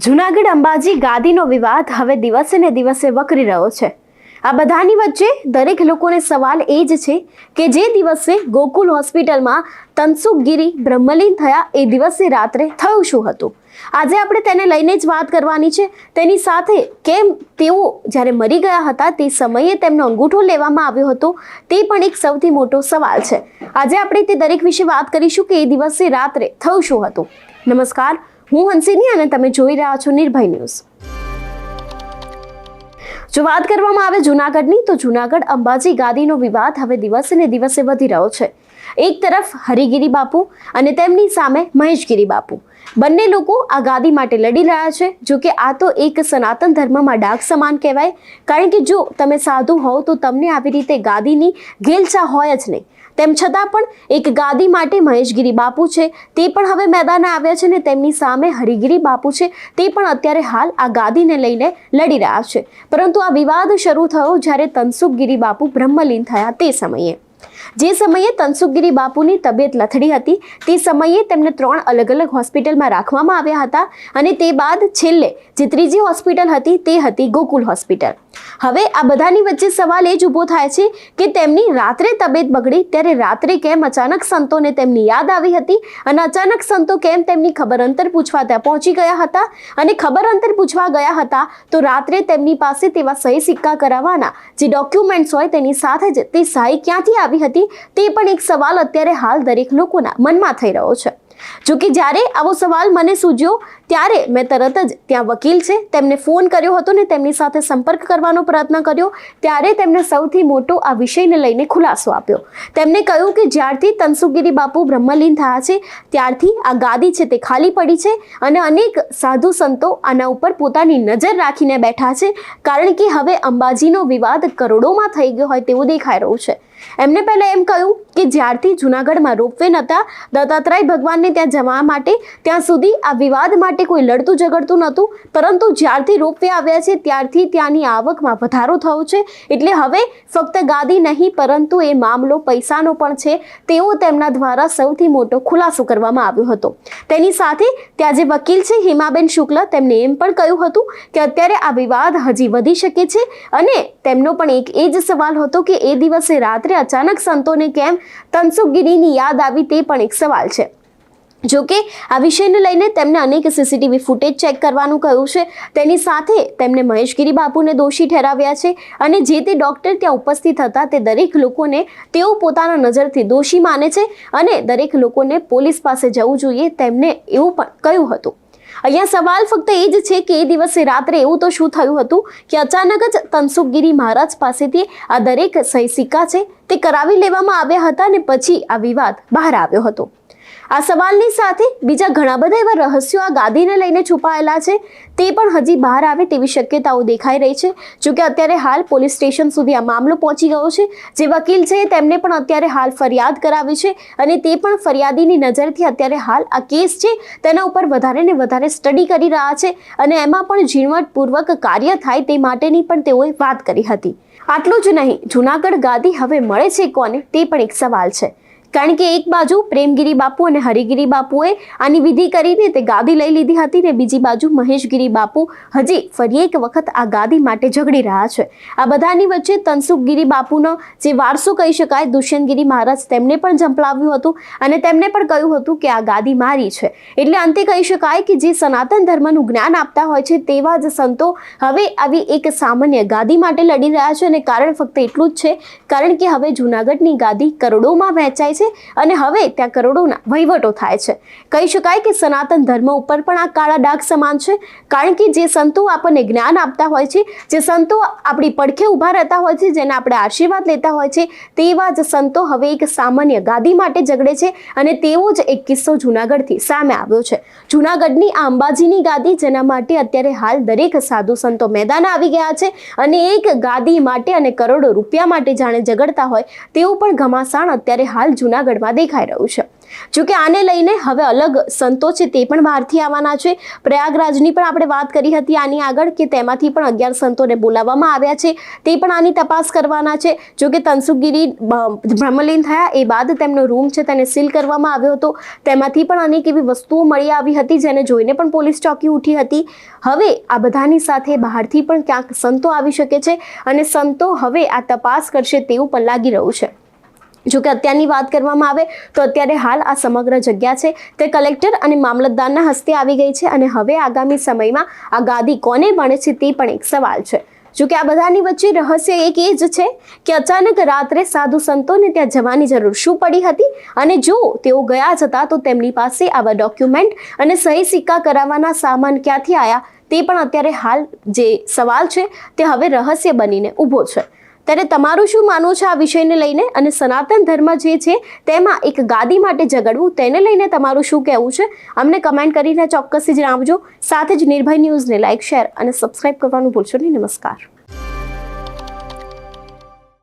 જૂનાગઢ અંબાજી ગાદીનો વિવાદ હવે દિવસે ને દિવસે વકરી રહ્યો છે। આ બધાની વચ્ચે દરેક લોકોને સવાલ એ જ છે કે જે દિવસે ગોકુલ હોસ્પિટલમાં તનસુખગીરી બ્રહ્મલીન થયા એ દિવસે રાત્રે થયું શું હતું। આજે આપણે તેને લઈને જ વાત કરવાની છે। તેની સાથે કેમ તેઓ જ્યારે મરી ગયા હતા તે સમયે તેમનો અંગૂઠો લેવામાં આવ્યો હતો તે પણ એક સૌથી મોટો સવાલ છે। આજે આપણે તે દરેક વિશે વાત કરીશું કે એ દિવસે રાત્રે થયું શું હતું। નમસ્કાર, હું હંસિની અને તમે જોઈ રહ્યા છો નિર્ભય ન્યૂઝ। જો વાત કરવામાં આવે જૂનાગઢની તો જૂનાગઢ અંબાજી ગાદીનો વિવાદ હવે દિવસે ને દિવસે વધી રહ્યો છે। એક તરફ હરિગીરી બાપુ અને તેમની સામે મહેશગીરી બાપુ બંને લોકો આ ગાદી માટે લડી રહ્યા છે। જો કે આ તો એક સનાતન ધર્મમાં ડાઘ સમાન કહેવાય, કારણ કે જો તમે સાધુ હોવ તો તમને આવી રીતે ગાદીની ઘેલછા હોય જ નહીં। તેમ છતાં પણ એક ગાદી માટે મહેશગીરી બાપુ છે તે પણ હવે મેદાને આવ્યા છે ને તેમની સામે હરિગીરી બાપુ છે તે પણ અત્યારે હાલ આ ગાદીને લઈને લડી રહ્યા છે। પરંતુ આ વિવાદ શરૂ થયો જ્યારે તનસુખગીરી બાપુ બ્રહ્મલીન થયા તે સમયે। જે સમયે તનસુખગીરી બાપુની તબિયત લથડી હતી તે સમયે તેમને 3 અલગ અલગ હોસ્પિટલમાં રાખવામાં આવ્યા હતા અને તે બાદ છેલ્લે જે ત્રીજી હોસ્પિટલ હતી તે હતી ગોકુલ હોસ્પિટલ। હવે આ બધાની વચ્ચે સવાલ એ જ ઊભો થાય છે કે તેમની રાત્રે તબિયત બગડી ત્યારે રાત્રે કેમ અચાનક સંતોને તેમની યાદ આવી હતી અને અચાનક સંતો કેમ તેમની ખબર અંતર પૂછવા ત્યાં પહોંચી ગયા હતા અને ખબર અંતર પૂછવા ગયા હતા તો રાત્રે તેમની પાસે તેવા સહી સિક્કા કરાવવાના જે ડોક્યુમેન્ટ્સ હોય તેની સાથે જ તે સહી ક્યાંથી આવી હતી તે પણ એક સવાલ અત્યારે હાલ દરેક લોકોના મનમાં થઈ રહ્યો છે। જો કે જ્યારે આવો સવાલ મને સૂજ્યો ત્યારે મેં તરત જ ત્યાં વકીલ છે તેમને ફોન કર્યો હતો ને તેમની સાથે સંપર્ક કરવાનો પ્રયત્ન કર્યો ત્યારે તેમણે સૌથી મોટો આ વિષયને લઈને ખુલાસો આપ્યો। તેમણે કહ્યું કે જ્યારથી તનસુખગીરી બાપુ બ્રહ્મલીન થયા છે ત્યારથી આ ગાદી છે તે ખાલી પડી છે અને અનેક સાધુ સંતો આના ઉપર પોતાની નજર રાખીને બેઠા છે, કારણ કે હવે અંબાજીનો વિવાદ કરોડોમાં થઈ ગયો હોય તેવું દેખાઈ રહ્યું છે। એમને પહેલા એમ કહ્યું કે જ્યારથી જૂનાગઢમાં રોપવે નહોતા દત્તાત્રેય ભગવાનને ત્યાં જવા માટે ત્યાં સુધી આ વિવાદ માટે કોઈ લડતું ઝઘડતું નહોતું, પરંતુ જ્યારથી રોપવે આવ્યા છે ત્યારથી ત્યાંની આવકમાં વધારો થયો છે। એટલે હવે ફક્ત ગાદી નહીં પરંતુ એ મામલો પૈસાનો પણ છે તેવો તેમના દ્વારા સૌથી મોટો ખુલાસો કરવામાં આવ્યો હતો। તેની સાથે ત્યાં જે વકીલ છે હિમાબેન શુક્લ તેમણે એમ પણ કહ્યું હતું કે અત્યારે આ વિવાદ હજી વધી શકે છે અને તેમનો પણ એક એ જ સવાલ હતો કે એ દિવસે રાત્રે અચાનક સંતોને કેમ તનસુખગીરીની યાદ આવી તે પણ એક સવાલ છે। જો કે આ વિષયને લઈને તેમને અનેક સીસીટીવી ફૂટેજ ચેક કરવાનું કહ્યું છે। તેની સાથે તેમણે મહેશગીરી બાપુને દોષી ઠેરાવ્યા છે અને જે તે ડોક્ટર ત્યાં ઉપસ્થિત હતા તે દરેક લોકોને તેઓ પોતાના નજરથી દોષી માને છે અને દરેક લોકોને પોલીસ પાસે જવું જોઈએ તેમને એવું પણ કહ્યું હતું। અહીંયા સવાલ ફક્ત એ જ છે કે એ દિવસે રાત્રે એવું તો શું થયું હતું કે અચાનક જ તનસુખગીરી મહારાજ પાસેથી આ દરેક સહી સિક્કા છે તે કરાવી લેવામાં આવ્યા હતા અને પછી આ વિવાદ બહાર આવ્યો હતો। આ સવાલની સાથે બીજા ઘણા બધા એવા રહસ્યો આ ગાદીને લઈને છુપાયેલા છે તે પણ હજી બહાર આવે તેવી શક્યતાઓ દેખાઈ રહી છે। જો કે અત્યારે હાલ પોલીસ સ્ટેશન સુધી આ મામલો પહોંચી ગયો છે। જે વકીલ છે તેમને પણ અત્યારે હાલ ફરિયાદ કરાવી છે અને તે પણ ફરિયાદીની નજરથી અત્યારે હાલ આ કેસ છે તેના ઉપર વધારે ને વધારે સ્ટડી કરી રહ્યા છે અને એમાં પણ ઝીણવટપૂર્વક કાર્ય થાય તે માટેની પણ તેઓએ વાત કરી હતી। આટલું જ નહીં, જૂનાગઢ ગાદી હવે મળે છે કોને તે પણ એક સવાલ છે, કારણ કે એક બાજુ પ્રેમગીરી બાપુ અને હરિગીરી બાપુએ આની વિધિ કરીને તે ગાદી લઈ લીધી હતી ને બીજી બાજુ મહેશગીરી બાપુ હજી ફરી એક વખત આ ગાદી માટે ઝઘડી રહ્યા છે। આ બધાની વચ્ચે તનસુખગીરી બાપુનો જે વારસો કહી શકાય દુષ્યંતગીરી મહારાજ તેમને પણ ઝંપલાવ્યું હતું અને તેમને પણ કહ્યું હતું કે આ ગાદી મારી છે। એટલે અંતે કહી શકાય કે જે સનાતન ધર્મનું જ્ઞાન આપતા હોય છે તેવા જ સંતો હવે આવી એક સામાન્ય ગાદી માટે લડી રહ્યા છે અને કારણ ફક્ત એટલું જ છે, કારણ કે હવે જૂનાગઢની ગાદી કરોડોમાં વહેંચાય છે અને હવે ત્યાં કરોડોના વહીવટો થાય છે। કહી શકાય કે સનાતન ધર્મ ઉપર પણ આ કાળા ડાઘ સમાન છે, કારણ કે જે સંતો આપણને જ્ઞાન આપતા હોય છે, જે સંતો આપણી પડખે ઊભા રહેતા હોય છે, જેના આપણે આશીર્વાદ લેતા હોય છે તેવા જ સંતો હવે એક સામાન્ય ગાદી માટે ઝઘડે છે અને તેવો જ એક કિસ્સો જૂનાગઢથી સામે આવ્યો છે। જૂનાગઢની આ અંબાજીની ગાદી જેના માટે અત્યારે હાલ દરેક સાધુ સંતો મેદાને આવી ગયા છે અને એક ગાદી માટે અને કરોડો રૂપિયા માટે જાણે ઝઘડતા હોય તેવું પણ ઘમાસાણ અત્યારે હાલ જૂનાગઢમાં દેખાઈ રહ્યું છે. જોકે આને લઈને હવે અલગ સંતો છે તે પણ બહારથી આવવાના છે. પ્રયાગરાજની પણ આપણે વાત કરી હતી આની આગળ કે તેમાંથી પણ 11 સંતોને બોલાવવામાં આવ્યા છે, તે પણ આની તપાસ કરવાના છે. જોકે તનસુખગીરી બ્રહ્મલીન થયા એ બાદ તેમનો રૂમ છે તેને સીલ કરવામાં આવ્યો હતો. તેમાંથી પણ અનેક એવી વસ્તુઓ મળી આવી હતી જેને જોઈને પણ પોલીસ ચોંકી ઉઠી હતી. હવે આ બધાની સાથે બહારથી પણ ક્યાંક સંતો આવી શકે છે અને સંતો હવે આ તપાસ કરશે તેવું પણ લાગી રહ્યું છે. જોકે અત્યારની વાત કરવામાં આવે તો અત્યારે હાલ આ સમગ્ર જગ્યા છે તે કલેક્ટર અને મામલતદારના હસ્તે આવી ગઈ છે અને હવે આગામી સમયમાં આ ગાદી કોને મળે છે તે પણ એક સવાલ છે. જોકે આ બધાની વચ્ચે રહસ્ય એક એ જ છે કે અચાનક રાત્રે સાધુ સંતોને ત્યાં જવાની જરૂર શું પડી હતી અને જો તેઓ ગયા જ હતા તો તેમની પાસે આવા ડોક્યુમેન્ટ અને સહી સિક્કા કરાવવાના સામાન ક્યાંથી આવ્યા તે પણ અત્યારે હાલ જે સવાલ છે તે હવે રહસ્ય બનીને ઊભો છે. ત્યારે તમારું શું માનવું છે આ વિષયને લઈને અને સનાતન ધર્મ જે છે તેમાં એક ગાદી માટે ઝઘડવું તેને લઈને તમારું શું કહેવું છે અમને કમેન્ટ કરીને ચોક્કસથી જણાવજો. સાથે જ નિર્ભય ન્યૂઝને લાઇક, શેર અને સબસ્ક્રાઇબ કરવાનું ભૂલશો નહીં. નમસ્કાર.